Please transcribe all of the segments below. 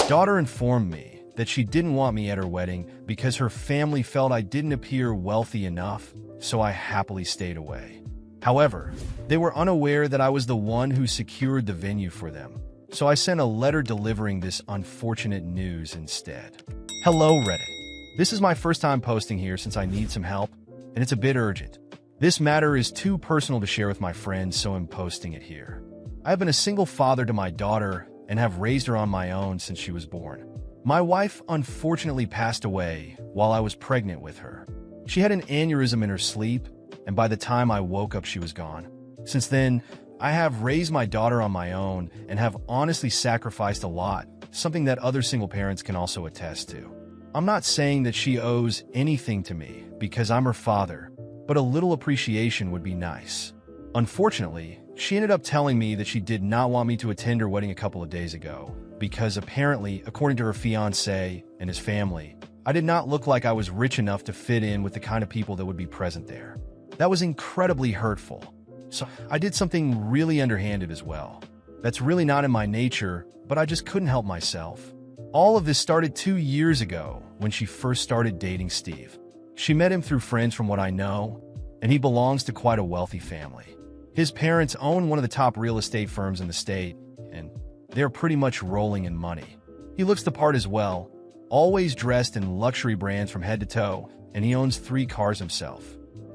daughter informed me that she didn't want me at her wedding because her family felt I didn't appear wealthy enough, so I happily stayed away. However, they were unaware that I was the one who secured the venue for them, so I sent a letter delivering this unfortunate news instead. Hello, Reddit. This is my first time posting here since I need some help, and it's a bit urgent. This matter is too personal to share with my friends, so I'm posting it here. I have been a single father to my daughter and have raised her on my own since she was born. My wife unfortunately passed away while I was pregnant with her. She had an aneurysm in her sleep, and by the time I woke up, she was gone. Since then, I have raised my daughter on my own and have honestly sacrificed a lot, something that other single parents can also attest to. I'm not saying that she owes anything to me because I'm her father, but a little appreciation would be nice. Unfortunately, she ended up telling me that she did not want me to attend her wedding a couple of days ago because apparently, according to her fiancé and his family, I did not look like I was rich enough to fit in with the kind of people that would be present there. That was incredibly hurtful. So I did something really underhanded as well. That's really not in my nature, but I just couldn't help myself. All of this started 2 years ago when she first started dating Steve. She met him through friends from what I know, and he belongs to quite a wealthy family. His parents own one of the top real estate firms in the state, and they're pretty much rolling in money. He looks the part as well, always dressed in luxury brands from head to toe, and he owns 3 cars himself.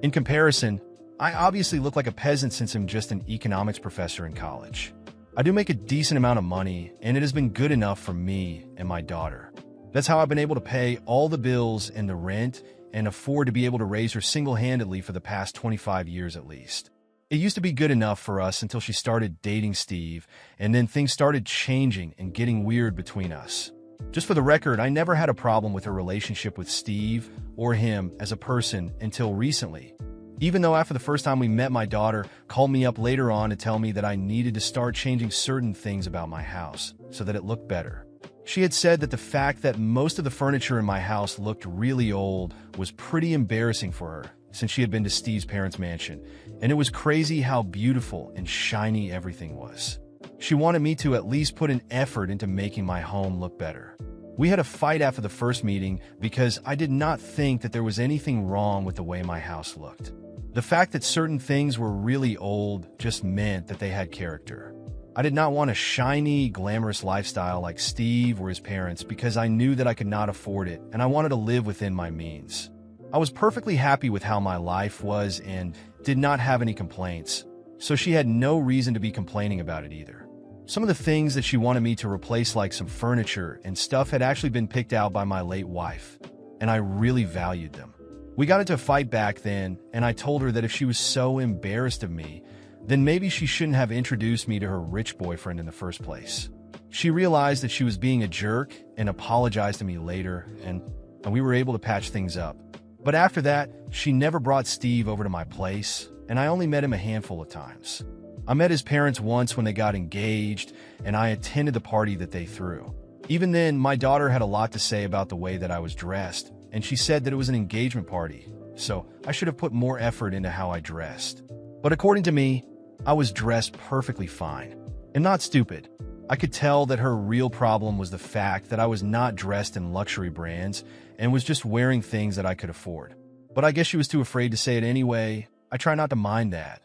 In comparison, I obviously look like a peasant since I'm just an economics professor in college. I do make a decent amount of money, and it has been good enough for me and my daughter. That's how I've been able to pay all the bills and the rent and afford to be able to raise her single-handedly for the past 25 years at least. It used to be good enough for us until she started dating Steve, and then things started changing and getting weird between us. Just for the record, I never had a problem with her relationship with Steve or him as a person until recently. Even though after the first time we met, my daughter called me up later on to tell me that I needed to start changing certain things about my house so that it looked better. She had said that the fact that most of the furniture in my house looked really old was pretty embarrassing for her since she had been to Steve's parents' mansion, and it was crazy how beautiful and shiny everything was. She wanted me to at least put an effort into making my home look better. We had a fight after the first meeting because I did not think that there was anything wrong with the way my house looked. The fact that certain things were really old just meant that they had character. I did not want a shiny, glamorous lifestyle like Steve or his parents because I knew that I could not afford it and I wanted to live within my means. I was perfectly happy with how my life was and did not have any complaints, so she had no reason to be complaining about it either. Some of the things that she wanted me to replace, like some furniture and stuff, had actually been picked out by my late wife, and I really valued them. We got into a fight back then, and I told her that if she was so embarrassed of me, then maybe she shouldn't have introduced me to her rich boyfriend in the first place. She realized that she was being a jerk and apologized to me later, and we were able to patch things up. But after that, she never brought Steve over to my place, and I only met him a handful of times. I met his parents once when they got engaged, and I attended the party that they threw. Even then, my daughter had a lot to say about the way that I was dressed, and she said that it was an engagement party, so I should have put more effort into how I dressed. But according to me, I was dressed perfectly fine, and not stupid. I could tell that her real problem was the fact that I was not dressed in luxury brands and was just wearing things that I could afford. But I guess she was too afraid to say it anyway. I try not to mind that.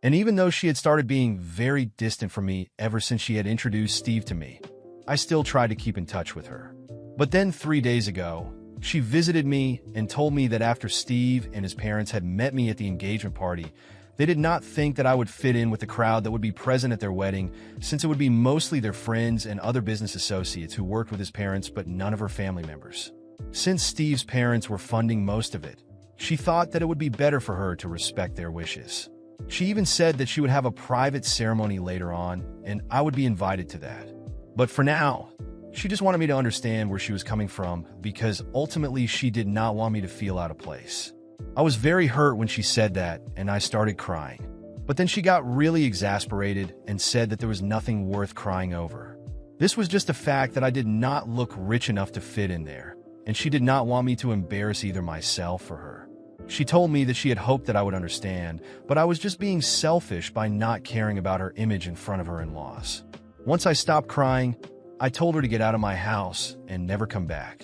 And even though she had started being very distant from me ever since she had introduced Steve to me, I still tried to keep in touch with her. But then 3 days ago, she visited me and told me that after Steve and his parents had met me at the engagement party, they did not think that I would fit in with the crowd that would be present at their wedding, since it would be mostly their friends and other business associates who worked with his parents, but none of her family members. Since Steve's parents were funding most of it, she thought that it would be better for her to respect their wishes. She even said that she would have a private ceremony later on, and I would be invited to that. But for now, she just wanted me to understand where she was coming from, because ultimately she did not want me to feel out of place. I was very hurt when she said that, and I started crying. But then she got really exasperated and said that there was nothing worth crying over. This was just the fact that I did not look rich enough to fit in there, and she did not want me to embarrass either myself or her. She told me that she had hoped that I would understand, but I was just being selfish by not caring about her image in front of her in-laws. Once I stopped crying, I told her to get out of my house and never come back.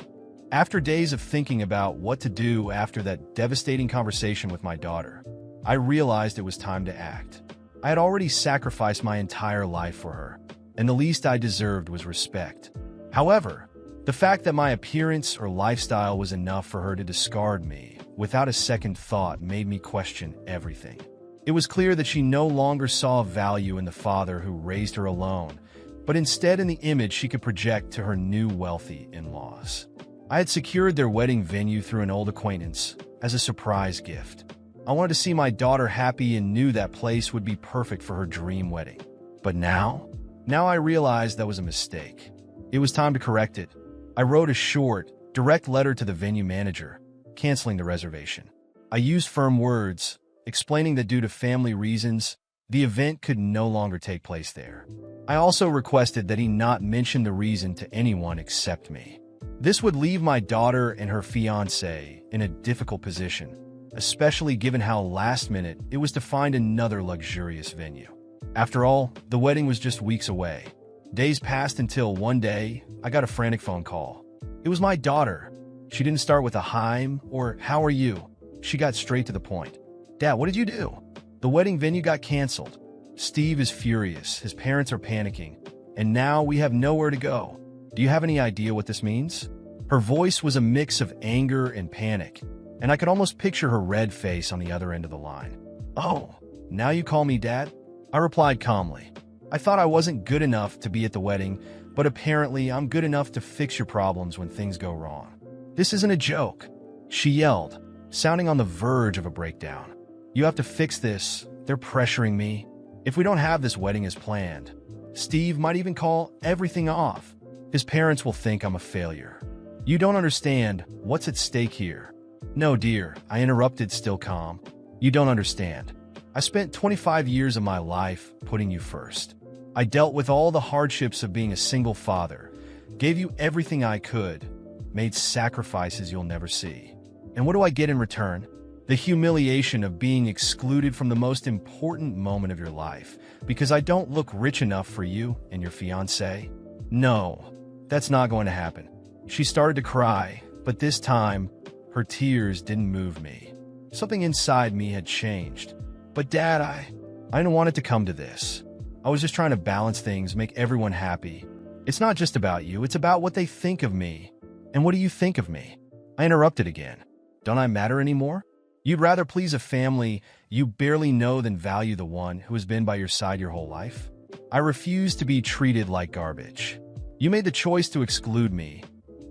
After days of thinking about what to do after that devastating conversation with my daughter, I realized it was time to act. I had already sacrificed my entire life for her, and the least I deserved was respect. However, the fact that my appearance or lifestyle was enough for her to discard me without a second thought made me question everything. It was clear that she no longer saw value in the father who raised her alone, but instead in the image she could project to her new wealthy in-laws. I had secured their wedding venue through an old acquaintance as a surprise gift. I wanted to see my daughter happy and knew that place would be perfect for her dream wedding. But now I realized that was a mistake. It was time to correct it. I wrote a short, direct letter to the venue manager, canceling the reservation. I used firm words, explaining that due to family reasons, the event could no longer take place there. I also requested that he not mention the reason to anyone except me. This would leave my daughter and her fiancé in a difficult position, especially given how last minute it was to find another luxurious venue. After all, the wedding was just weeks away. Days passed until one day, I got a frantic phone call. It was my daughter. She didn't start with a "Hi" or "How are you?" She got straight to the point. "Dad, what did you do?" "The wedding venue got canceled. Steve is furious, his parents are panicking, and now we have nowhere to go. Do you have any idea what this means?" Her voice was a mix of anger and panic, and I could almost picture her red face on the other end of the line. "Oh, now you call me Dad?" I replied calmly. "I thought I wasn't good enough to be at the wedding, but apparently I'm good enough to fix your problems when things go wrong." "This isn't a joke," she yelled, sounding on the verge of a breakdown. "You have to fix this. They're pressuring me. If we don't have this wedding as planned, Steve might even call everything off. His parents will think I'm a failure. You don't understand what's at stake here." "No, dear," I interrupted, still calm. "You don't understand. I spent 25 years of my life putting you first. I dealt with all the hardships of being a single father, gave you everything I could, made sacrifices you'll never see. And what do I get in return? The humiliation of being excluded from the most important moment of your life because I don't look rich enough for you and your fiancé? No, that's not going to happen." She started to cry, but this time, her tears didn't move me. Something inside me had changed. "But Dad, I didn't want it to come to this. I was just trying to balance things, make everyone happy. It's not just about you, it's about what they think of me. And what do you think of me?" I interrupted again. "Don't I matter anymore? You'd rather please a family you barely know than value the one who has been by your side your whole life? I refuse to be treated like garbage. You made the choice to exclude me.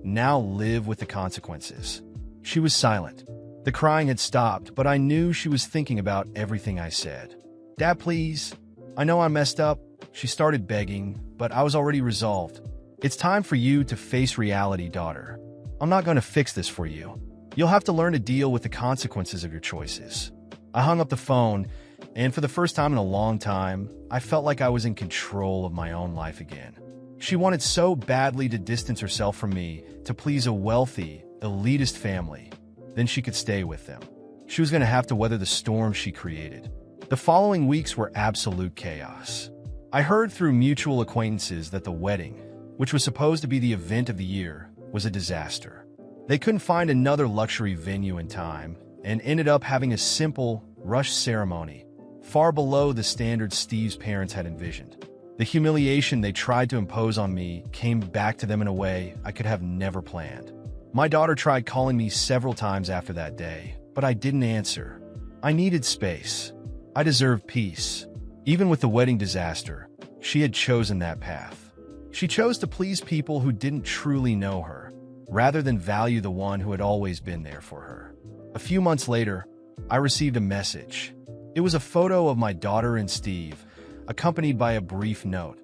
Now live with the consequences." She was silent. The crying had stopped, but I knew she was thinking about everything I said. "Dad, please. I know I messed up." She started begging, but I was already resolved. "It's time for you to face reality, daughter. I'm not going to fix this for you. You'll have to learn to deal with the consequences of your choices." I hung up the phone, and for the first time in a long time, I felt like I was in control of my own life again. She wanted so badly to distance herself from me, to please a wealthy, elitist family. Then she could stay with them. She was going to have to weather the storm she created. The following weeks were absolute chaos. I heard through mutual acquaintances that the wedding, which was supposed to be the event of the year, was a disaster. They couldn't find another luxury venue in time and ended up having a simple, rushed ceremony, far below the standards Steve's parents had envisioned. The humiliation they tried to impose on me came back to them in a way I could have never planned. My daughter tried calling me several times after that day, but I didn't answer. I needed space. I deserved peace. Even with the wedding disaster, she had chosen that path. She chose to please people who didn't truly know her, rather than value the one who had always been there for her. A few months later, I received a message. It was a photo of my daughter and Steve, accompanied by a brief note.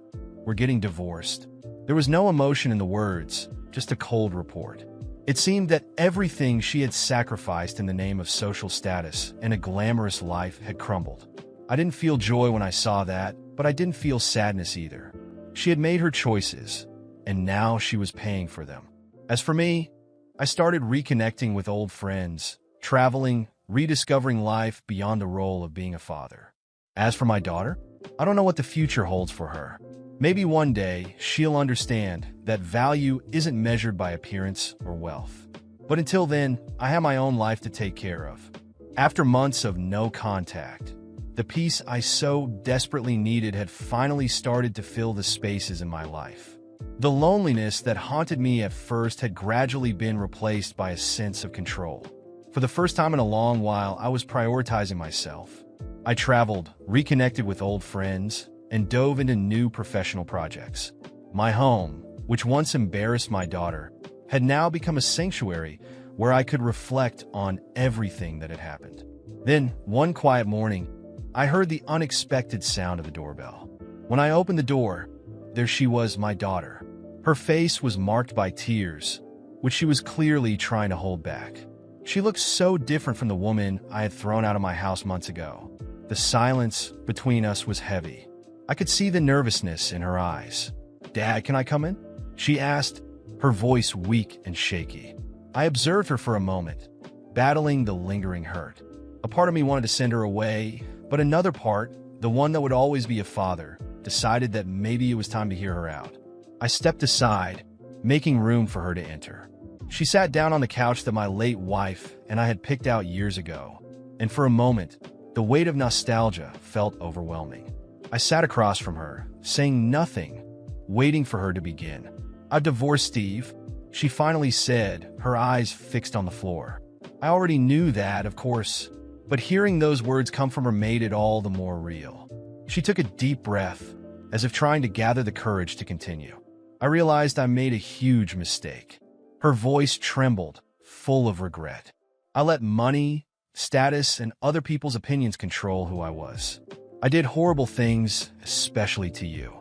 "We're getting divorced." There was no emotion in the words, just a cold report. It seemed that everything she had sacrificed in the name of social status and a glamorous life had crumbled. I didn't feel joy when I saw that, but I didn't feel sadness either. She had made her choices, and now she was paying for them. As for me, I started reconnecting with old friends, traveling, rediscovering life beyond the role of being a father. As for my daughter, I don't know what the future holds for her. Maybe one day she'll understand that value isn't measured by appearance or wealth. But until then, I have my own life to take care of. After months of no contact, the peace I so desperately needed had finally started to fill the spaces in my life. The loneliness that haunted me at first had gradually been replaced by a sense of control. For the first time in a long while, I was prioritizing myself. I traveled, reconnected with old friends, and dove into new professional projects. My home, which once embarrassed my daughter, had now become a sanctuary where I could reflect on everything that had happened. Then, one quiet morning, I heard the unexpected sound of the doorbell. When I opened the door, there she was, my daughter. Her face was marked by tears, which she was clearly trying to hold back. She looked so different from the woman I had thrown out of my house months ago. The silence between us was heavy. I could see the nervousness in her eyes. "Dad, can I come in?" she asked, her voice weak and shaky. I observed her for a moment, battling the lingering hurt. A part of me wanted to send her away, but another part, the one that would always be a father, decided that maybe it was time to hear her out. I stepped aside, making room for her to enter. She sat down on the couch that my late wife and I had picked out years ago, and for a moment, the weight of nostalgia felt overwhelming. I sat across from her, saying nothing, waiting for her to begin. "I've divorced Steve," she finally said, her eyes fixed on the floor. I already knew that, of course, but hearing those words come from her made it all the more real. She took a deep breath, as if trying to gather the courage to continue. I realized I made a huge mistake. Her voice trembled, full of regret. I let money, status, and other people's opinions control who I was. I did horrible things, especially to you.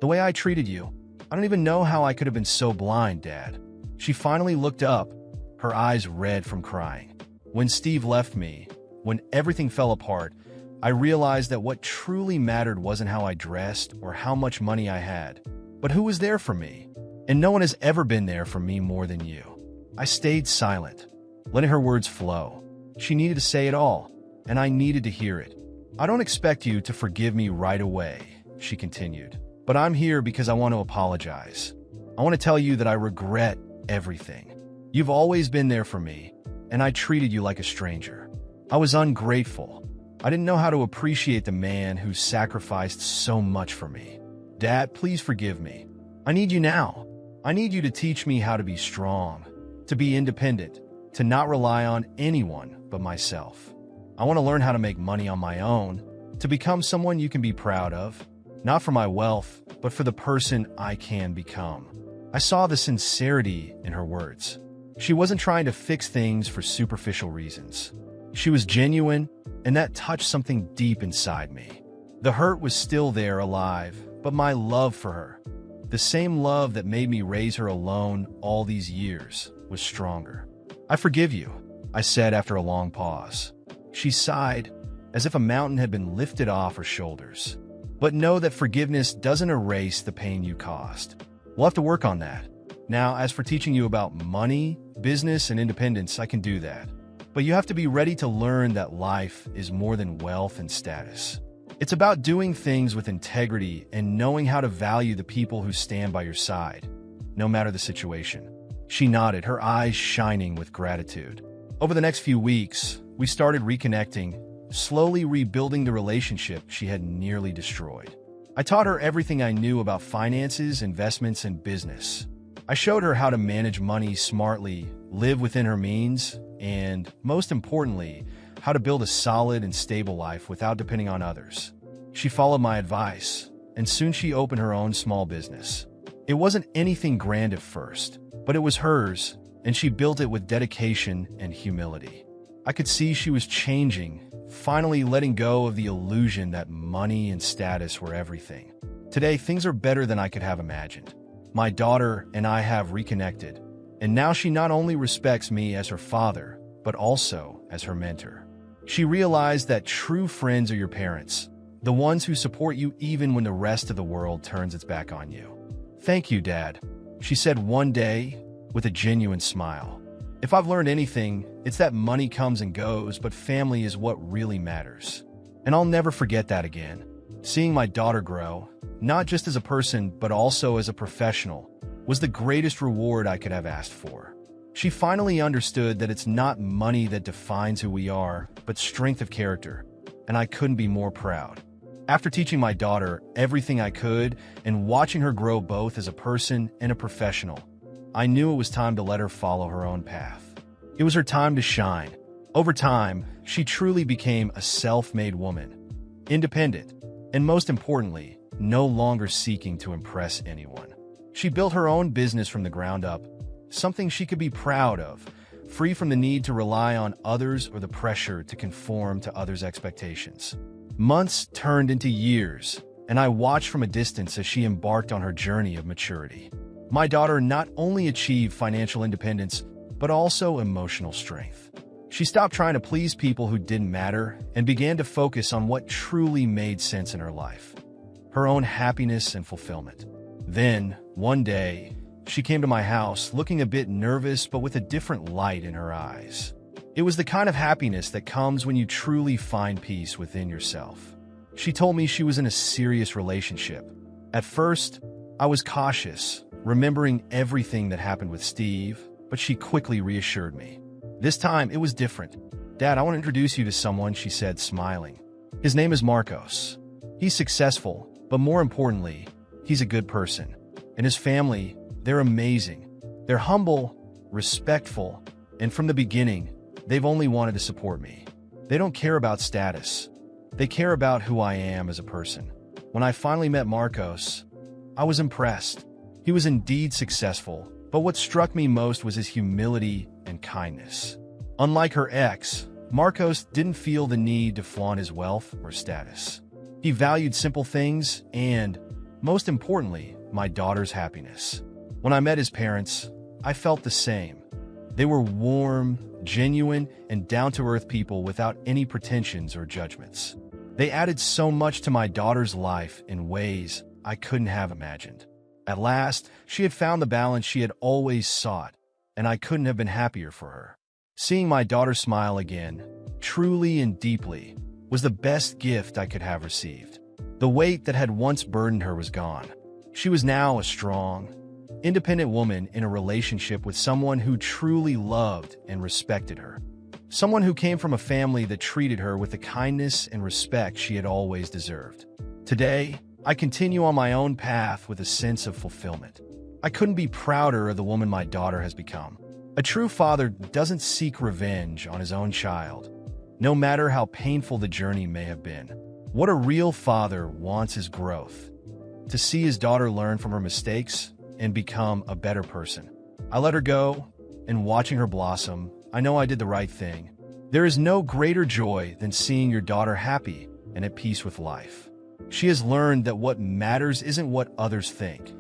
The way I treated you, I don't even know how I could have been so blind, Dad. She finally looked up, her eyes red from crying. When Steve left me, when everything fell apart, I realized that what truly mattered wasn't how I dressed or how much money I had, but who was there for me. And no one has ever been there for me more than you. I stayed silent, letting her words flow. She needed to say it all, and I needed to hear it. "I don't expect you to forgive me right away," she continued, "but I'm here because I want to apologize. I want to tell you that I regret everything. You've always been there for me, and I treated you like a stranger. I was ungrateful. I didn't know how to appreciate the man who sacrificed so much for me. Dad, please forgive me. I need you now. I need you to teach me how to be strong, to be independent, to not rely on anyone but myself. I want to learn how to make money on my own, to become someone you can be proud of, not for my wealth, but for the person I can become." I saw the sincerity in her words. She wasn't trying to fix things for superficial reasons. She was genuine, and that touched something deep inside me. The hurt was still there, alive, but my love for her, the same love that made me raise her alone all these years, was stronger. "I forgive you," I said after a long pause. She sighed, as if a mountain had been lifted off her shoulders. "But know that forgiveness doesn't erase the pain you caused. We'll have to work on that. Now, as for teaching you about money, business, and independence, I can do that. But you have to be ready to learn that life is more than wealth and status. It's about doing things with integrity and knowing how to value the people who stand by your side, no matter the situation." She nodded, her eyes shining with gratitude. Over the next few weeks, we started reconnecting, slowly rebuilding the relationship she had nearly destroyed. I taught her everything I knew about finances, investments, and business. I showed her how to manage money smartly, live within her means, and, most importantly, how to build a solid and stable life without depending on others. She followed my advice, and soon she opened her own small business. It wasn't anything grand at first, but it was hers, and she built it with dedication and humility. I could see she was changing, finally letting go of the illusion that money and status were everything. Today, things are better than I could have imagined. My daughter and I have reconnected, and now she not only respects me as her father, but also as her mentor. She realized that true friends are your parents, the ones who support you even when the rest of the world turns its back on you. "Thank you, Dad," she said one day with a genuine smile. "If I've learned anything, it's that money comes and goes, but family is what really matters. And I'll never forget that again." Seeing my daughter grow, not just as a person but also as a professional, was the greatest reward I could have asked for. She finally understood that it's not money that defines who we are, but strength of character, and I couldn't be more proud. After teaching my daughter everything I could and watching her grow both as a person and a professional, I knew it was time to let her follow her own path. It was her time to shine. Over time, she truly became a self-made woman, independent, and most importantly, no longer seeking to impress anyone. She built her own business from the ground up, something she could be proud of, free from the need to rely on others or the pressure to conform to others' expectations. Months turned into years, and I watched from a distance as she embarked on her journey of maturity. My daughter not only achieved financial independence, but also emotional strength. She stopped trying to please people who didn't matter and began to focus on what truly made sense in her life, her own happiness and fulfillment. Then, one day, she came to my house looking a bit nervous but with a different light in her eyes. It was the kind of happiness that comes when you truly find peace within yourself. She told me she was in a serious relationship. At first, I was cautious, remembering everything that happened with Steve, but she quickly reassured me. This time, it was different. "Dad, I want to introduce you to someone," she said, smiling. "His name is Marcos. He's successful, but more importantly, he's a good person. And his family, they're amazing. They're humble, respectful, and from the beginning, they've only wanted to support me. They don't care about status. They care about who I am as a person." When I finally met Marcos, I was impressed. He was indeed successful, but what struck me most was his humility and kindness. Unlike her ex, Marcos didn't feel the need to flaunt his wealth or status. He valued simple things and, most importantly, my daughter's happiness. When I met his parents, I felt the same. They were warm, genuine, and down-to-earth people without any pretensions or judgments. They added so much to my daughter's life in ways I couldn't have imagined. At last, she had found the balance she had always sought, and I couldn't have been happier for her. Seeing my daughter smile again, truly and deeply, was the best gift I could have received. The weight that had once burdened her was gone. She was now a strong, independent woman in a relationship with someone who truly loved and respected her. Someone who came from a family that treated her with the kindness and respect she had always deserved. Today, I continue on my own path with a sense of fulfillment. I couldn't be prouder of the woman my daughter has become. A true father doesn't seek revenge on his own child, no matter how painful the journey may have been. What a real father wants is growth. To see his daughter learn from her mistakes and become a better person. I let her go, and watching her blossom, I know I did the right thing. There is no greater joy than seeing your daughter happy and at peace with life. She has learned that what matters isn't what others think,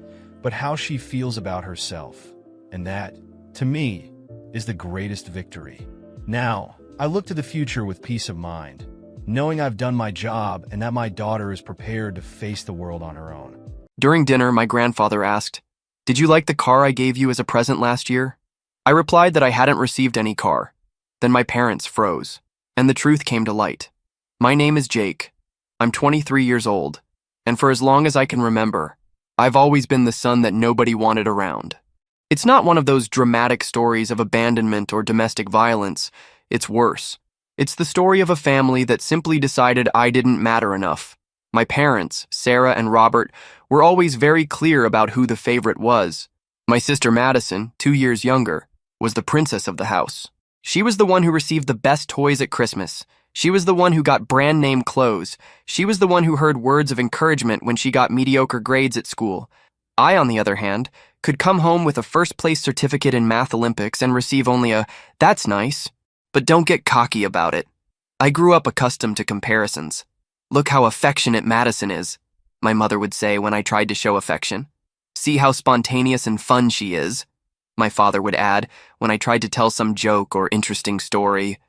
but how she feels about herself. And that, to me, is the greatest victory. Now, I look to the future with peace of mind, knowing I've done my job and that my daughter is prepared to face the world on her own. During dinner, my grandfather asked, "Did you like the car I gave you as a present last year?" I replied that I hadn't received any car. Then my parents froze, and the truth came to light. My name is Jake. I'm 23 years old, and for as long as I can remember, I've always been the son that nobody wanted around. It's not one of those dramatic stories of abandonment or domestic violence. It's worse. It's the story of a family that simply decided I didn't matter enough. My parents, Sarah and Robert, were always very clear about who the favorite was. My sister Madison, 2 years younger, was the princess of the house. She was the one who received the best toys at Christmas. She was the one who got brand-name clothes. She was the one who heard words of encouragement when she got mediocre grades at school. I, on the other hand, could come home with a first-place certificate in Math Olympics and receive only a, "That's nice, but don't get cocky about it." I grew up accustomed to comparisons. "Look how affectionate Madison is," my mother would say when I tried to show affection. "See how spontaneous and fun she is," my father would add when I tried to tell some joke or interesting story.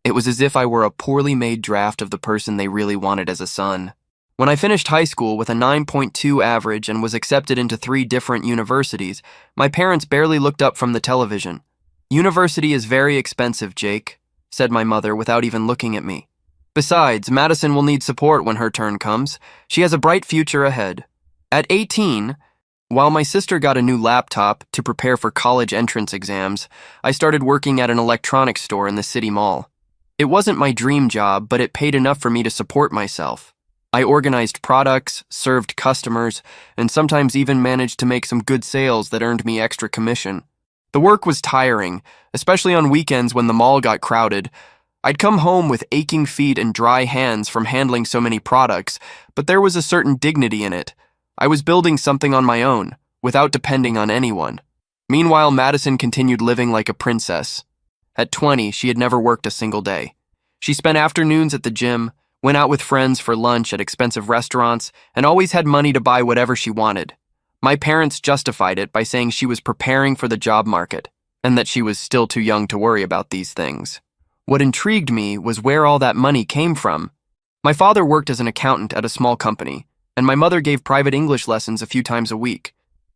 It was as if I were a poorly made draft of the person they really wanted as a son. When I finished high school with a 9.2 average and was accepted into 3 different universities, my parents barely looked up from the television. "University is very expensive, Jake," said my mother without even looking at me. Besides, Madison will need support when her turn comes. She has a bright future ahead. At 18, while my sister got a new laptop to prepare for college entrance exams, I started working at an electronics store in the city mall. It wasn't my dream job, but it paid enough for me to support myself. I organized products, served customers, and sometimes even managed to make some good sales that earned me extra commission. The work was tiring, especially on weekends when the mall got crowded. I'd come home with aching feet and dry hands from handling so many products, but there was a certain dignity in it. I was building something on my own, without depending on anyone. Meanwhile, Madison continued living like a princess. At 20, she had never worked a single day. She spent afternoons at the gym, went out with friends for lunch at expensive restaurants, and always had money to buy whatever she wanted. My parents justified it by saying she was preparing for the job market, and that she was still too young to worry about these things. What intrigued me was where all that money came from. My father worked as an accountant at a small company, and my mother gave private English lessons a few times a week.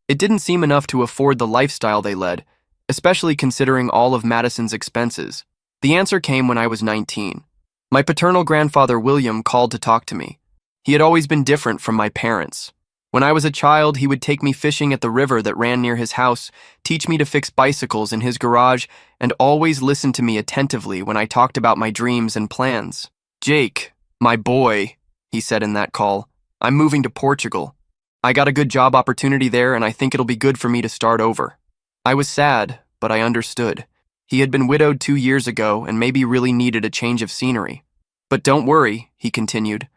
It didn't seem enough to afford the lifestyle they led, especially considering all of Madison's expenses. The answer came when I was 19. My paternal grandfather William called to talk to me. He had always been different from my parents. When I was a child, he would take me fishing at the river that ran near his house, teach me to fix bicycles in his garage, and always listen to me attentively when I talked about my dreams and plans. "Jake, my boy," he said in that call, "I'm moving to Portugal. I got a good job opportunity there, and I think it'll be good for me to start over." I was sad, but I understood. He had been widowed 2 years ago and maybe really needed a change of scenery. "But don't worry," he continued.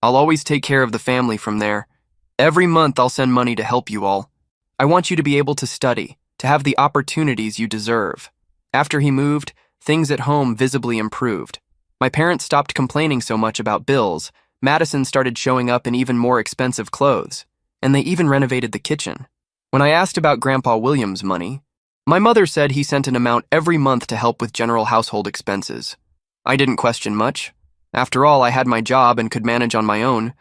"I'll always take care of the family from there. Every month I'll send money to help you all. I want you to be able to study, to have the opportunities you deserve." After he moved, things at home visibly improved. My parents stopped complaining so much about bills. Madison started showing up in even more expensive clothes, and they even renovated the kitchen. When I asked about Grandpa William's money, my mother said he sent an amount every month to help with general household expenses. I didn't question much. After all, I had my job and could manage on my own.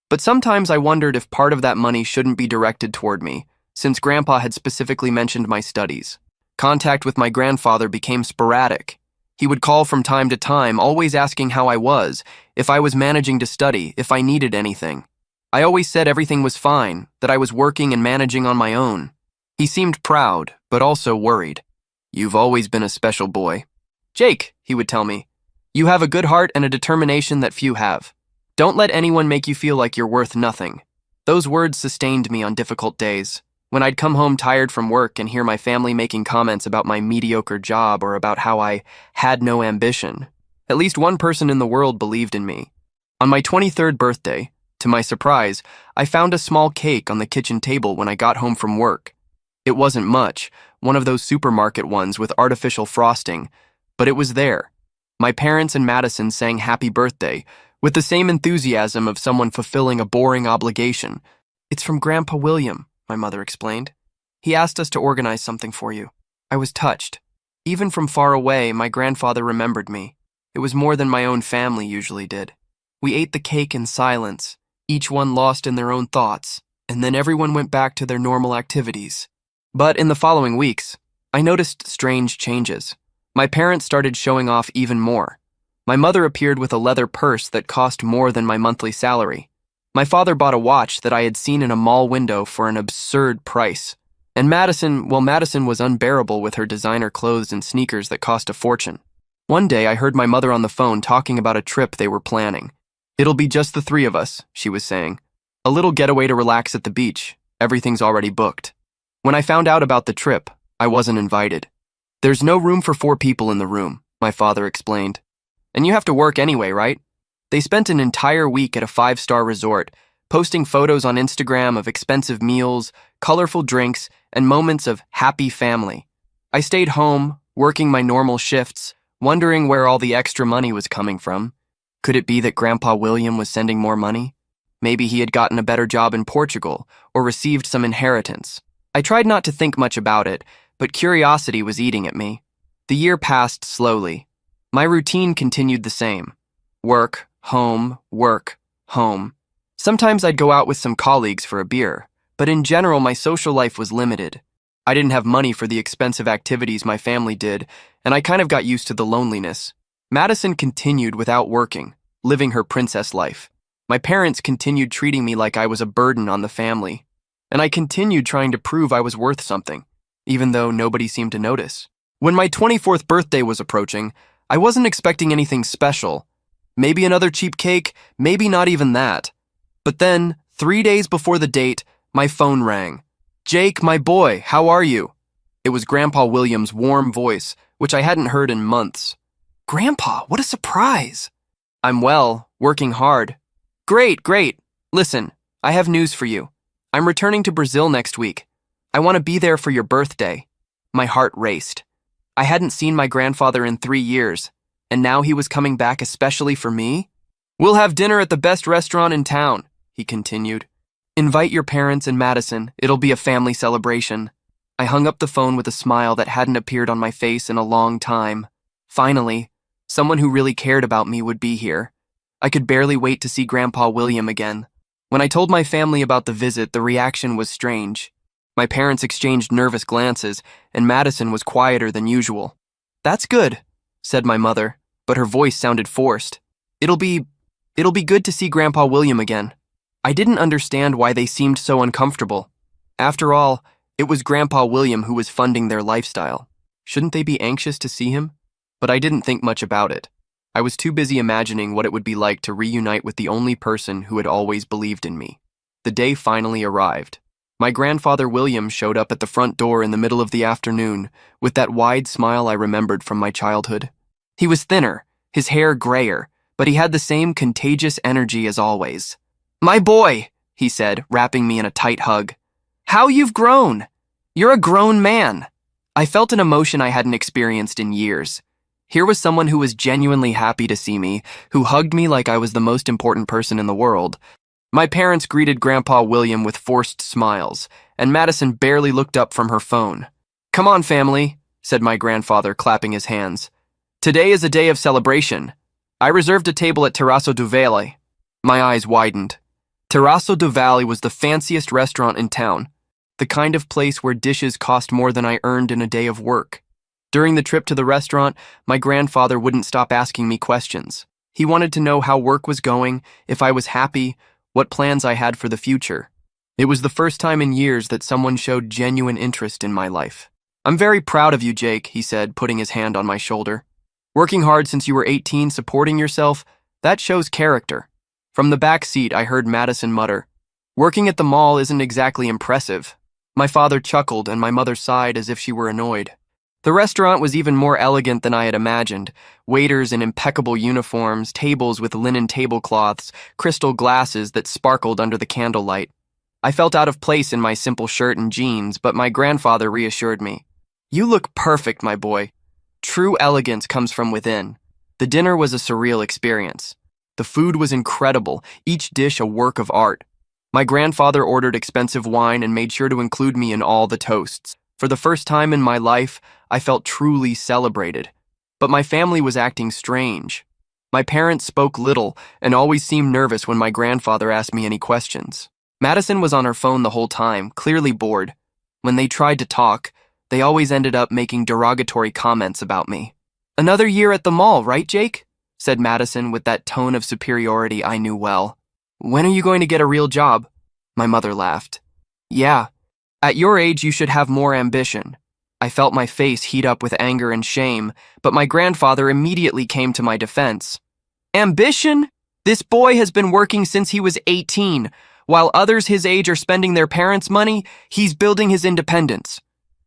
But sometimes I wondered if part of that money shouldn't be directed toward me, since Grandpa had specifically mentioned my studies. Contact with my grandfather became sporadic. He would call from time to time, always asking how I was, if I was managing to study, if I needed anything. I always said everything was fine, that I was working and managing on my own. He seemed proud, but also worried. "You've always been a special boy. Jake," he would tell me, "you have a good heart and a determination that few have. Don't let anyone make you feel like you're worth nothing." Those words sustained me on difficult days. When I'd come home tired from work and hear my family making comments about my mediocre job or about how I had no ambition, at least one person in the world believed in me. On my 23rd birthday, to my surprise, I found a small cake on the kitchen table when I got home from work. It wasn't much, one of those supermarket ones with artificial frosting, but it was there. My parents and Madison sang happy birthday, with the same enthusiasm of someone fulfilling a boring obligation. "It's from Grandpa William," my mother explained. "He asked us to organize something for you." I was touched. Even from far away, my grandfather remembered me. It was more than my own family usually did. We ate the cake in silence, each one lost in their own thoughts, and then everyone went back to their normal activities. But in the following weeks, I noticed strange changes. My parents started showing off even more. My mother appeared with a leather purse that cost more than my monthly salary. My father bought a watch that I had seen in a mall window for an absurd price. And Madison was unbearable with her designer clothes and sneakers that cost a fortune. One day I heard my mother on the phone talking about a trip they were planning. "It'll be just the three of us," she was saying. "A little getaway to relax at the beach. Everything's already booked." When I found out about the trip, I wasn't invited. "There's no room for 4 people in the room," my father explained. "And you have to work anyway, right?" They spent an entire week at a 5-star resort, posting photos on Instagram of expensive meals, colorful drinks, and moments of happy family. I stayed home, working my normal shifts, wondering where all the extra money was coming from. Could it be that Grandpa William was sending more money? Maybe he had gotten a better job in Portugal or received some inheritance. I tried not to think much about it, but curiosity was eating at me. The year passed slowly. My routine continued the same. Work, home, work, home. Sometimes I'd go out with some colleagues for a beer, but in general my social life was limited. I didn't have money for the expensive activities my family did, and I kind of got used to the loneliness. Madison continued without working. living her princess life. My parents continued treating me like I was a burden on the family, and I continued trying to prove I was worth something, even though nobody seemed to notice. When my 24th birthday was approaching, I wasn't expecting anything special. Maybe another cheap cake, maybe not even that. But then, 3 days before the date, my phone rang. "Jake, my boy, how are you?" It was Grandpa William's warm voice, which I hadn't heard in months. "Grandpa, what a surprise!" "I'm well, working hard." Great, great. Listen, I have news for you. I'm returning to Brazil next week. I want to be there for your birthday." My heart raced. I hadn't seen my grandfather in 3 years, and now he was coming back especially for me? "We'll have dinner at the best restaurant in town," he continued. "Invite your parents and Madison. It'll be a family celebration." I hung up the phone with a smile that hadn't appeared on my face in a long time. Finally, someone who really cared about me would be here. I could barely wait to see Grandpa William again. When I told my family about the visit, the reaction was strange. My parents exchanged nervous glances, and Madison was quieter than usual. "That's good," said my mother, but her voice sounded forced. It'll be good to see Grandpa William again." I didn't understand why they seemed so uncomfortable. After all, it was Grandpa William who was funding their lifestyle. Shouldn't they be anxious to see him? But I didn't think much about it. I was too busy imagining what it would be like to reunite with the only person who had always believed in me. The day finally arrived. My grandfather William showed up at the front door in the middle of the afternoon, with that wide smile I remembered from my childhood. He was thinner, his hair grayer, but he had the same contagious energy as always. "My boy," he said, wrapping me in a tight hug. "How you've grown! You're a grown man." I felt an emotion I hadn't experienced in years. Here was someone who was genuinely happy to see me, who hugged me like I was the most important person in the world. My parents greeted Grandpa William with forced smiles, and Madison barely looked up from her phone. "Come on, family," said my grandfather, clapping his hands. "Today is a day of celebration. I reserved a table at Terraço do Vale." My eyes widened. Terraço do Vale was the fanciest restaurant in town, the kind of place where dishes cost more than I earned in a day of work. During the trip to the restaurant, my grandfather wouldn't stop asking me questions. He wanted to know how work was going, if I was happy, what plans I had for the future. It was the first time in years that someone showed genuine interest in my life. "I'm very proud of you, Jake," he said, putting his hand on my shoulder. "Working hard since you were 18, supporting yourself, that shows character." From the back seat, I heard Madison mutter, "Working at the mall isn't exactly impressive." My father chuckled, and my mother sighed as if she were annoyed. The restaurant was even more elegant than I had imagined. Waiters in impeccable uniforms, tables with linen tablecloths, crystal glasses that sparkled under the candlelight. I felt out of place in my simple shirt and jeans, but my grandfather reassured me. "You look perfect, my boy. True elegance comes from within." The dinner was a surreal experience. The food was incredible, each dish a work of art. My grandfather ordered expensive wine and made sure to include me in all the toasts. For the first time in my life, I felt truly celebrated. But my family was acting strange. My parents spoke little and always seemed nervous when my grandfather asked me any questions. Madison was on her phone the whole time, clearly bored. When they tried to talk, they always ended up making derogatory comments about me. "Another year at the mall, right, Jake?" said Madison with that tone of superiority I knew well. "When are you going to get a real job?" My mother laughed. "Yeah. At your age, you should have more ambition." I felt my face heat up with anger and shame, but my grandfather immediately came to my defense. "Ambition? This boy has been working since he was 18. While others his age are spending their parents' money, he's building his independence.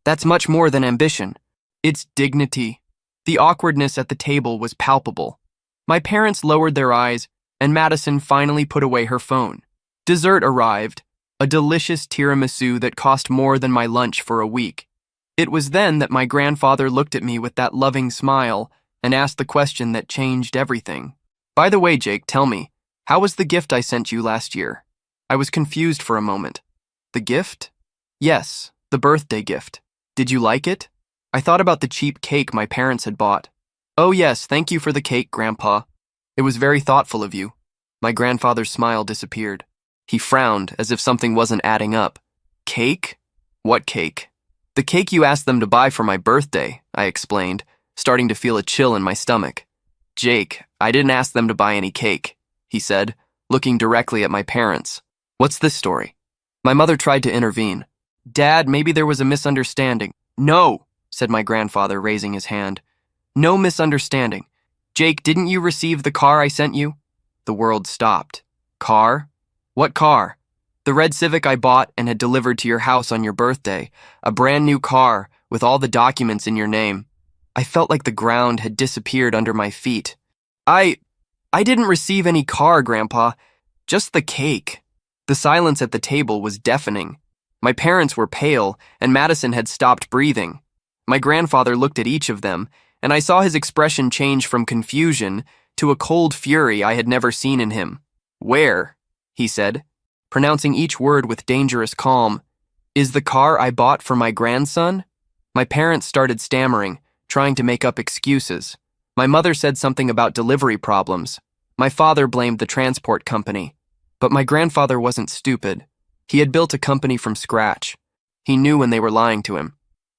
That's much more than ambition. It's dignity." The awkwardness at the table was palpable. My parents lowered their eyes, and Madison finally put away her phone. Dessert arrived, a delicious tiramisu that cost more than my lunch for a week. It was then that my grandfather looked at me with that loving smile and asked the question that changed everything. "By the way, Jake, tell me, how was the gift I sent you last year?" I was confused for a moment. "The gift?" "Yes, the birthday gift. Did you like it?" I thought about the cheap cake my parents had bought. "Oh yes, thank you for the cake, Grandpa. It was very thoughtful of you." My grandfather's smile disappeared. He frowned as if something wasn't adding up. "Cake? What cake?" "The cake you asked them to buy for my birthday," I explained, starting to feel a chill in my stomach. "Jake, I didn't ask them to buy any cake, he said, looking directly at my parents. What's this story? My mother tried to intervene. Dad, maybe there was a misunderstanding. No, said my grandfather, raising his hand. No misunderstanding. Jake, didn't you receive the car I sent you? The world stopped. Car? What car? The red Civic I bought and had delivered to your house on your birthday. A brand new car with all the documents in your name. I felt like the ground had disappeared under my feet. I didn't receive any car, Grandpa. Just the cake. The silence at the table was deafening. My parents were pale, and Madison had stopped breathing. My grandfather looked at each of them, and I saw his expression change from confusion to a cold fury I had never seen in him. Where? He said, pronouncing each word with dangerous calm. Is the car I bought for my grandson? My parents started stammering, trying to make up excuses. My mother said something about delivery problems. My father blamed the transport company. But my grandfather wasn't stupid. He had built a company from scratch. He knew when they were lying to him.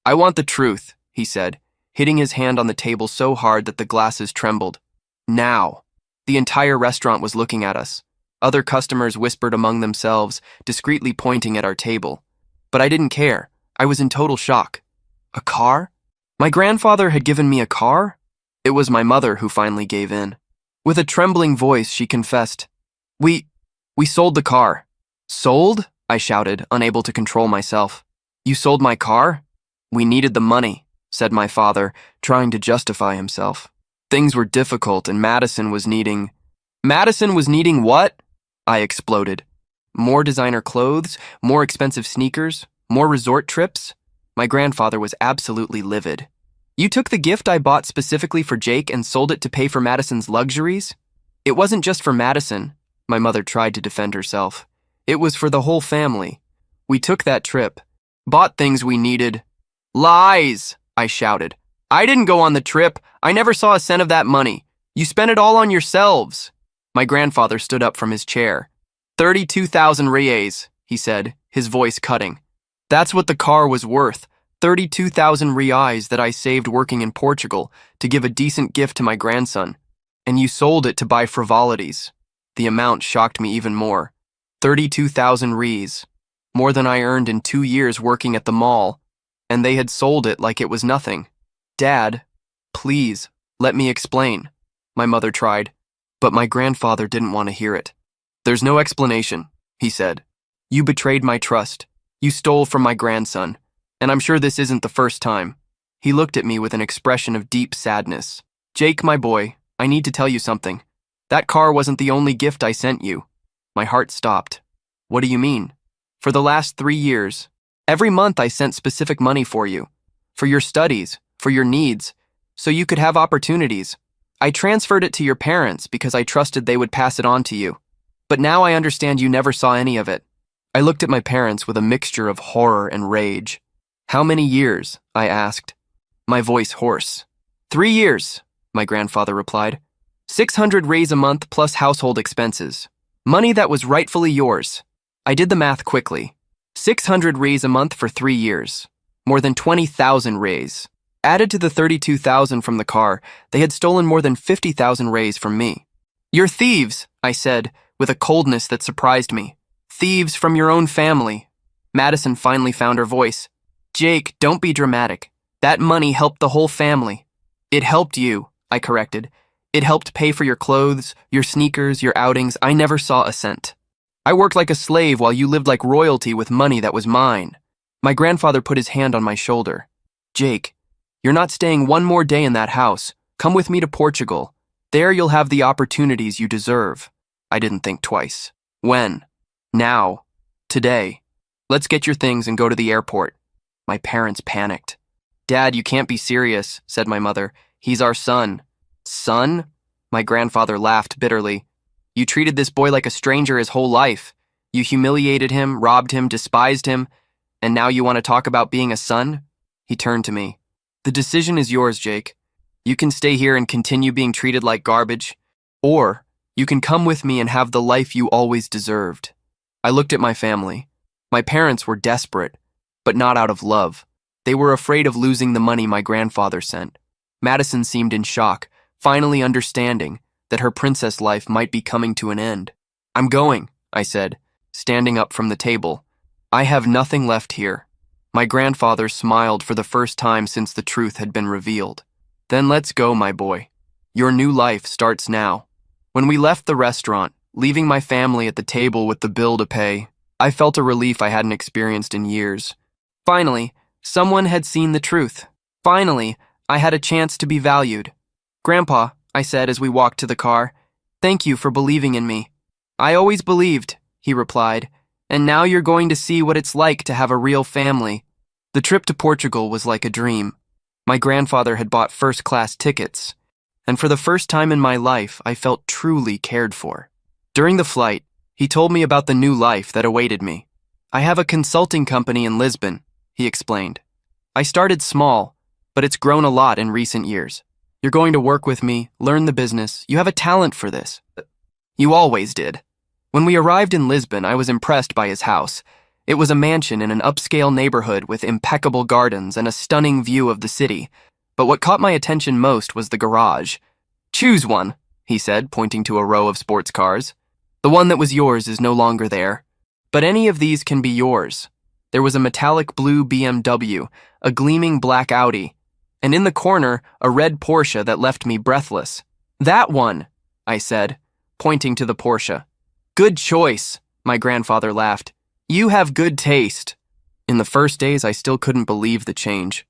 I want the truth, he said, hitting his hand on the table so hard that the glasses trembled. Now. The entire restaurant was looking at us. Other customers whispered among themselves, discreetly pointing at our table. But I didn't care. I was in total shock. A car? My grandfather had given me a car? It was my mother who finally gave in. With a trembling voice, she confessed, We sold the car. Sold? I shouted, unable to control myself. You sold my car? We needed the money, said my father, trying to justify himself. Things were difficult and Madison was needing what? I exploded. More designer clothes, more expensive sneakers, more resort trips? My grandfather was absolutely livid. You took the gift I bought specifically for Jake and sold it to pay for Madison's luxuries? It wasn't just for Madison. My mother tried to defend herself. It was for the whole family. We took that trip, bought things we needed. Lies, I shouted. I didn't go on the trip. I never saw a cent of that money. You spent it all on yourselves. My grandfather stood up from his chair. 32,000 reais, he said, his voice cutting. That's what the car was worth. 32,000 reais that I saved working in Portugal to give a decent gift to my grandson. And you sold it to buy frivolities. The amount shocked me even more. 32,000 reais, more than I earned in 2 years working at the mall, and they had sold it like it was nothing. Dad, please, let me explain, my mother tried, but my grandfather didn't want to hear it. There's no explanation, he said. You betrayed my trust. You stole from my grandson, and I'm sure this isn't the first time. He looked at me with an expression of deep sadness. Jake, my boy, I need to tell you something. That car wasn't the only gift I sent you. My heart stopped. What do you mean? For the last 3 years, every month I sent specific money for you, for your studies, for your needs, so you could have opportunities. I transferred it to your parents because I trusted they would pass it on to you. But now I understand you never saw any of it. I looked at my parents with a mixture of horror and rage. How many years? I asked, my voice hoarse. 3 years, my grandfather replied. 600 reais a month plus household expenses. Money that was rightfully yours. I did the math quickly. 600 reais a month for 3 years. More than 20,000 reais. Added to the 32,000 from the car, they had stolen more than 50,000 reais from me. You're thieves, I said, with a coldness that surprised me. Thieves from your own family. Madison finally found her voice. Jake, don't be dramatic. That money helped the whole family. It helped you, I corrected. It helped pay for your clothes, your sneakers, your outings. I never saw a cent. I worked like a slave while you lived like royalty with money that was mine. My grandfather put his hand on my shoulder. Jake, you're not staying one more day in that house. Come with me to Portugal. There you'll have the opportunities you deserve. I didn't think twice. When? Now. Today. Let's get your things and go to the airport. My parents panicked. Dad, you can't be serious, said my mother. He's our son. Son? My grandfather laughed bitterly. You treated this boy like a stranger his whole life. You humiliated him, robbed him, despised him, and now you want to talk about being a son? He turned to me. The decision is yours, Jake. You can stay here and continue being treated like garbage, or you can come with me and have the life you always deserved. I looked at my family. My parents were desperate, but not out of love. They were afraid of losing the money my grandfather sent. Madison seemed in shock, finally understanding, that her princess life might be coming to an end. "I'm going," I said, standing up from the table. "I have nothing left here." My grandfather smiled for the first time since the truth had been revealed. "Then let's go, my boy. Your new life starts now." When we left the restaurant, leaving my family at the table with the bill to pay, I felt a relief I hadn't experienced in years. Finally, someone had seen the truth. Finally, I had a chance to be valued. "Grandpa," I said as we walked to the car, "thank you for believing in me." "I always believed," he replied, "and now you're going to see what it's like to have a real family." The trip to Portugal was like a dream. My grandfather had bought first-class tickets, and for the first time in my life, I felt truly cared for. During the flight, he told me about the new life that awaited me. "I have a consulting company in Lisbon," he explained. "I started small, but it's grown a lot in recent years. You're going to work with me, learn the business. You have a talent for this. You always did." When we arrived in Lisbon, I was impressed by his house. It was a mansion in an upscale neighborhood with impeccable gardens and a stunning view of the city. But what caught my attention most was the garage. "Choose one," he said, pointing to a row of sports cars. "The one that was yours is no longer there. But any of these can be yours." There was a metallic blue BMW, a gleaming black Audi, and in the corner, a red Porsche that left me breathless. "That one," I said, pointing to the Porsche. "Good choice," my grandfather laughed. "You have good taste." In the first days, I still couldn't believe the change.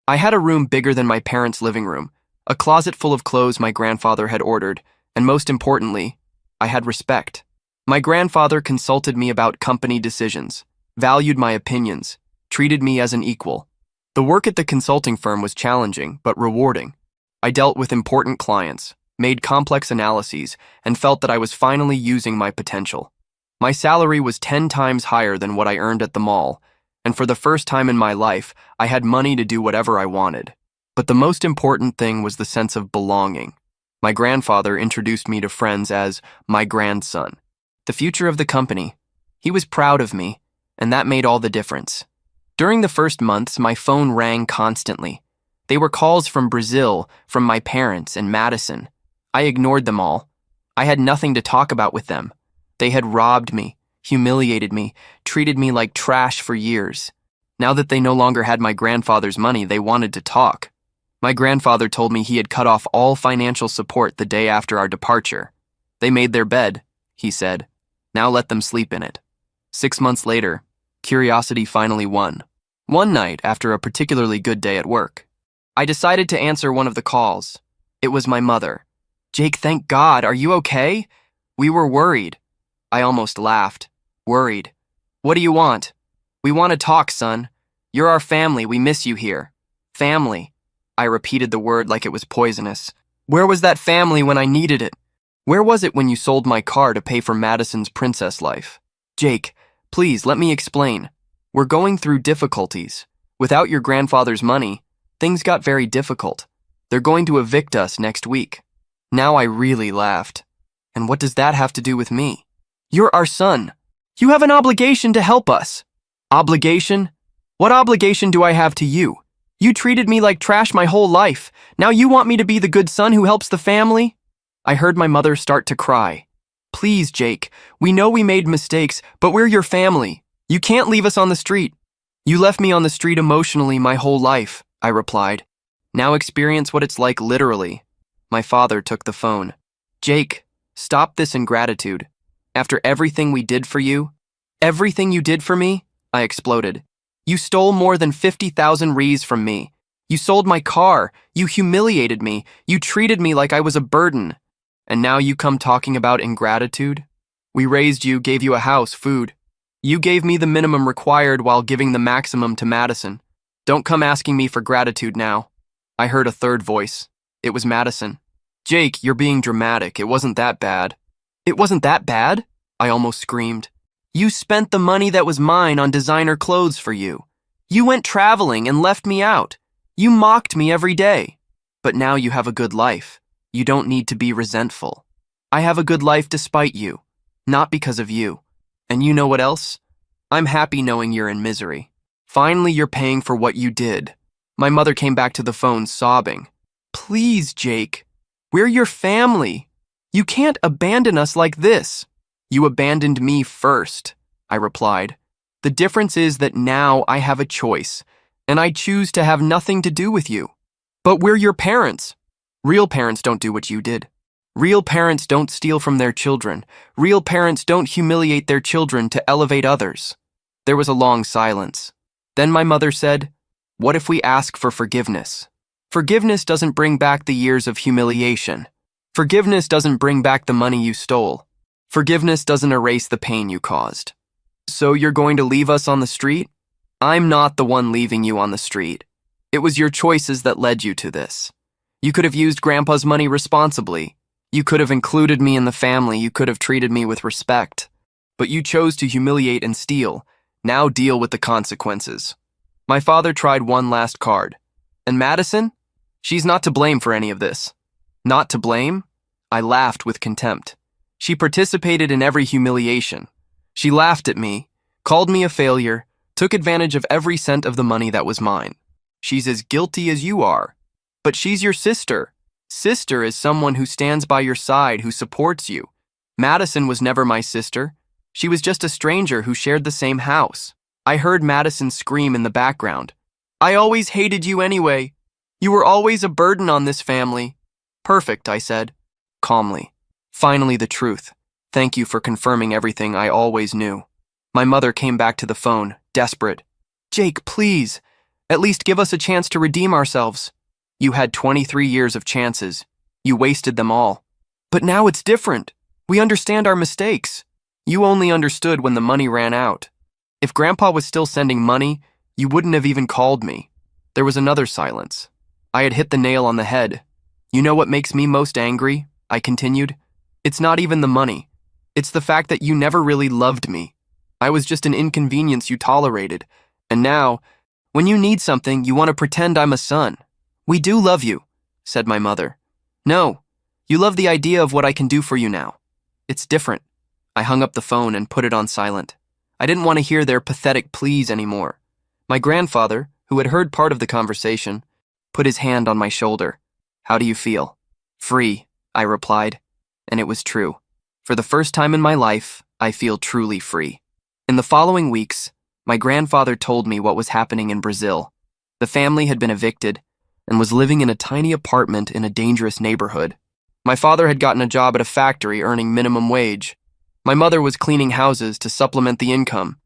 I had a room bigger than my parents' living room, a closet full of clothes my grandfather had ordered, and most importantly, I had respect. My grandfather consulted me about company decisions, valued my opinions, treated me as an equal. The work at the consulting firm was challenging, but rewarding. I dealt with important clients, made complex analyses, and felt that I was finally using my potential. My salary was 10 times higher than what I earned at the mall, and for the first time in my life, I had money to do whatever I wanted. But the most important thing was the sense of belonging. My grandfather introduced me to friends as my grandson, the future of the company. He was proud of me, and that made all the difference. During the first months, my phone rang constantly. They were calls from Brazil, from my parents, and Madison. I ignored them all. I had nothing to talk about with them. They had robbed me, humiliated me, treated me like trash for years. Now that they no longer had my grandfather's money, they wanted to talk. My grandfather told me he had cut off all financial support the day after our departure. "They made their bed," he said. "Now let them sleep in it." 6 months later, curiosity finally won. One night, after a particularly good day at work, I decided to answer one of the calls. It was my mother. "Jake, thank God, are you okay?" "We were worried." I almost laughed. "Worried? What do you want?" "We want to talk, son. You're our family, we miss you here." "Family." I repeated the word like it was poisonous. "Where was that family when I needed it? Where was it when you sold my car to pay for Madison's princess life?" "Jake, please let me explain. We're going through difficulties. Without your grandfather's money, things got very difficult. They're going to evict us next week." Now I really laughed. "And what does that have to do with me?" "You're our son. You have an obligation to help us." "Obligation? What obligation do I have to you? You treated me like trash my whole life. Now you want me to be the good son who helps the family?" I heard my mother start to cry. "Please, Jake, we know we made mistakes, but we're your family. You can't leave us on the street." "You left me on the street emotionally my whole life," I replied. "Now experience what it's like literally." My father took the phone. "Jake, stop this ingratitude. After everything we did for you, everything you did for me," I exploded. "You stole more than 50,000 rees from me. You sold my car. You humiliated me. You treated me like I was a burden. And now you come talking about ingratitude? We raised you, gave you a house, food. You gave me the minimum required while giving the maximum to Madison. Don't come asking me for gratitude now." I heard a third voice. It was Madison. "Jake, you're being dramatic. It wasn't that bad." "It wasn't that bad?" I almost screamed. "You spent the money that was mine on designer clothes for you. You went traveling and left me out. You mocked me every day. But now you have a good life. You don't need to be resentful. I have a good life despite you, not because of you. And you know what else? I'm happy knowing you're in misery. Finally, you're paying for what you did." My mother came back to the phone sobbing. "Please, Jake. We're your family. You can't abandon us like this. You abandoned me first, I replied. The difference is that now I have a choice, and I choose to have nothing to do with you. But we're your parents. Real parents don't do what you did. Real parents don't steal from their children. Real parents don't humiliate their children to elevate others. There was a long silence. Then my mother said, "What if we ask for forgiveness?" Forgiveness doesn't bring back the years of humiliation. Forgiveness doesn't bring back the money you stole. Forgiveness doesn't erase the pain you caused. So you're going to leave us on the street? I'm not the one leaving you on the street. It was your choices that led you to this. You could have used Grandpa's money responsibly. You could have included me in the family. You could have treated me with respect. But you chose to humiliate and steal. Now deal with the consequences. My father tried one last card. And Madison? She's not to blame for any of this. Not to blame? I laughed with contempt. She participated in every humiliation. She laughed at me, called me a failure, took advantage of every cent of the money that was mine. She's as guilty as you are. But she's your sister. Sister is someone who stands by your side, who supports you. Madison was never my sister. She was just a stranger who shared the same house. I heard Madison scream in the background. I always hated you anyway. You were always a burden on this family. Perfect, I said, calmly. Finally, the truth. Thank you for confirming everything I always knew. My mother came back to the phone, desperate. Jake, please. At least give us a chance to redeem ourselves. You had 23 years of chances. You wasted them all. But now it's different. We understand our mistakes. You only understood when the money ran out. If Grandpa was still sending money, you wouldn't have even called me. There was another silence. I had hit the nail on the head. You know what makes me most angry? I continued. It's not even the money. It's the fact that you never really loved me. I was just an inconvenience you tolerated. And now, when you need something, you want to pretend I'm a son. We do love you, said my mother. No, you love the idea of what I can do for you now. It's different. I hung up the phone and put it on silent. I didn't want to hear their pathetic pleas anymore. My grandfather, who had heard part of the conversation, put his hand on my shoulder. How do you feel? Free, I replied. And it was true. For the first time in my life, I feel truly free. In the following weeks, my grandfather told me what was happening in Brazil. The family had been evicted and was living in a tiny apartment in a dangerous neighborhood. My father had gotten a job at a factory earning minimum wage. My mother was cleaning houses to supplement the income.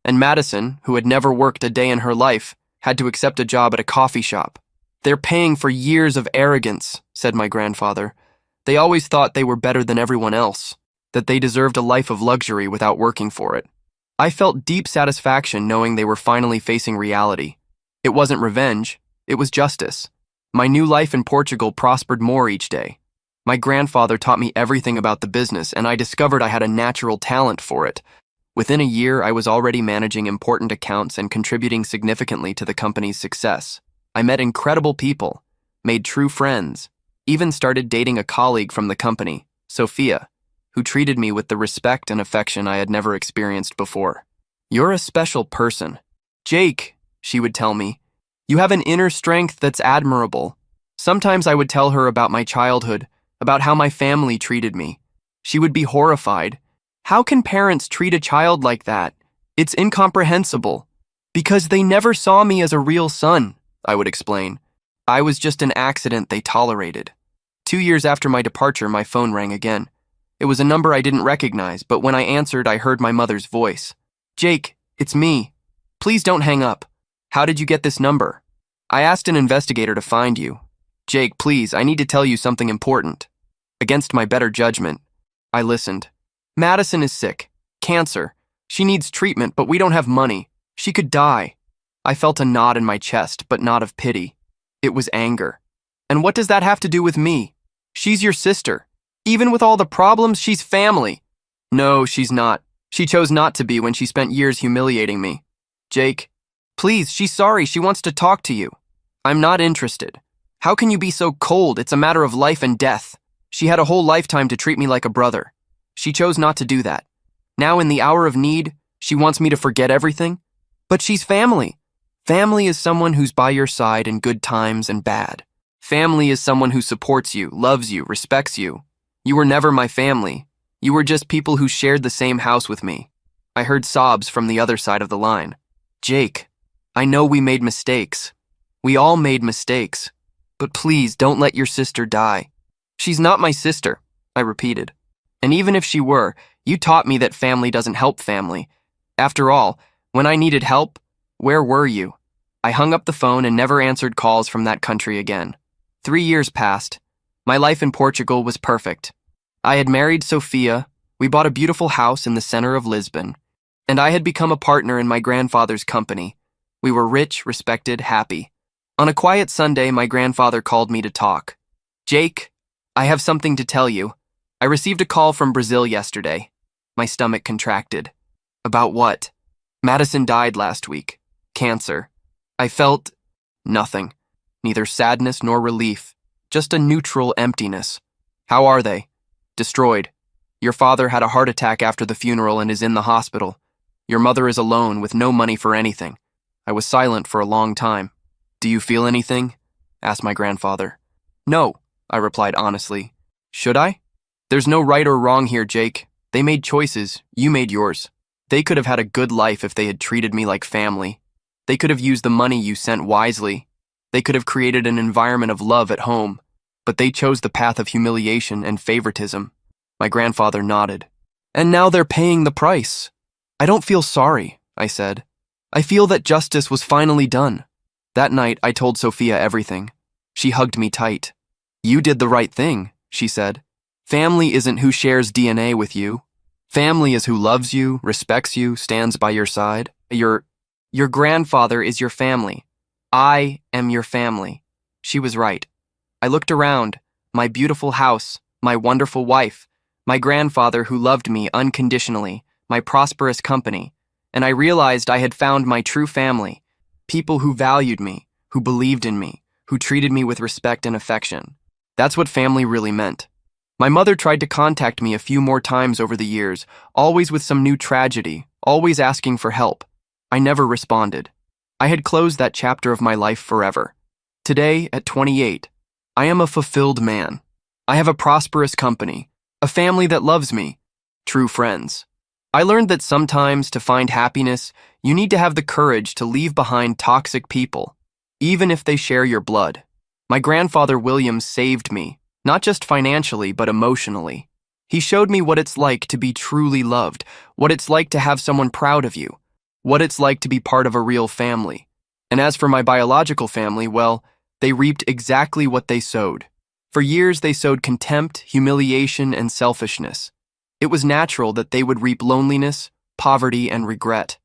And Madison, who had never worked a day in her life, had to accept a job at a coffee shop. They're paying for years of arrogance, said my grandfather. They always thought they were better than everyone else, that they deserved a life of luxury without working for it. I felt deep satisfaction knowing they were finally facing reality. It wasn't revenge, it was justice. My new life in Portugal prospered more each day. My grandfather taught me everything about the business, and I discovered I had a natural talent for it. Within a year, I was already managing important accounts and contributing significantly to the company's success. I met incredible people, made true friends, even started dating a colleague from the company, Sophia, who treated me with the respect and affection I had never experienced before. You're a special person. Jake, she would tell me, you have an inner strength that's admirable. Sometimes I would tell her about my childhood, about how my family treated me. She would be horrified. How can parents treat a child like that? It's incomprehensible. Because they never saw me as a real son, I would explain. I was just an accident they tolerated. 2 years after my departure, my phone rang again. It was a number I didn't recognize, but when I answered, I heard my mother's voice. Jake, it's me. Please don't hang up. How did you get this number? I asked an investigator to find you. Jake, please, I need to tell you something important. Against my better judgment, I listened. Madison is sick. Cancer. She needs treatment, but we don't have money. She could die. I felt a knot in my chest, but not of pity. It was anger. And what does that have to do with me? She's your sister. Even with all the problems, she's family. No, she's not. She chose not to be when she spent years humiliating me. Jake, please, she's sorry. She wants to talk to you. I'm not interested. How can you be so cold? It's a matter of life and death. She had a whole lifetime to treat me like a brother. She chose not to do that. Now in the hour of need, she wants me to forget everything. But she's family. Family is someone who's by your side in good times and bad. Family is someone who supports you, loves you, respects you. You were never my family. You were just people who shared the same house with me. I heard sobs from the other side of the line. Jake, I know we made mistakes. We all made mistakes. But please don't let your sister die. She's not my sister, I repeated. And even if she were, you taught me that family doesn't help family. After all, when I needed help, where were you? I hung up the phone and never answered calls from that country again. 3 years passed. My life in Portugal was perfect. I had married Sophia, we bought a beautiful house in the center of Lisbon, and I had become a partner in my grandfather's company. We were rich, respected, happy. On a quiet Sunday, my grandfather called me to talk. Jake, I have something to tell you. I received a call from Brazil yesterday. My stomach contracted. About what? Madison died last week. Cancer. I felt nothing. Neither sadness nor relief. Just a neutral emptiness. How are they? Destroyed. Your father had a heart attack after the funeral and is in the hospital. Your mother is alone with no money for anything. I was silent for a long time. Do you feel anything? Asked my grandfather. No, I replied honestly. Should I? There's no right or wrong here, Jake. They made choices. You made yours. They could have had a good life if they had treated me like family. They could have used the money you sent wisely. They could have created an environment of love at home. But they chose the path of humiliation and favoritism. My grandfather nodded. And now they're paying the price. I don't feel sorry, I said. I feel that justice was finally done. That night, I told Sophia everything. She hugged me tight. You did the right thing, she said. Family isn't who shares DNA with you. Family is who loves you, respects you, stands by your side. Your grandfather is your family. I am your family. She was right. I looked around, my beautiful house, my wonderful wife, my grandfather who loved me unconditionally, my prosperous company, and I realized I had found my true family, people who valued me, who believed in me, who treated me with respect and affection. That's what family really meant. My mother tried to contact me a few more times over the years, always with some new tragedy, always asking for help. I never responded. I had closed that chapter of my life forever. Today, at 28, I am a fulfilled man. I have a prosperous company, a family that loves me, true friends. I learned that sometimes to find happiness, you need to have the courage to leave behind toxic people, even if they share your blood. My grandfather William saved me, not just financially, but emotionally. He showed me what it's like to be truly loved, what it's like to have someone proud of you, what it's like to be part of a real family. And as for my biological family, well, they reaped exactly what they sowed. For years, they sowed contempt, humiliation, and selfishness. It was natural that they would reap loneliness, poverty, and regret.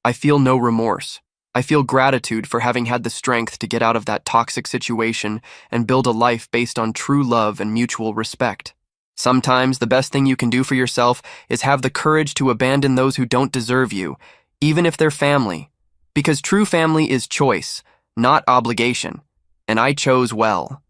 I feel no remorse. I feel gratitude for having had the strength to get out of that toxic situation and build a life based on true love and mutual respect. Sometimes the best thing you can do for yourself is have the courage to abandon those who don't deserve you, even if they're family. Because true family is choice, not obligation. And I chose well.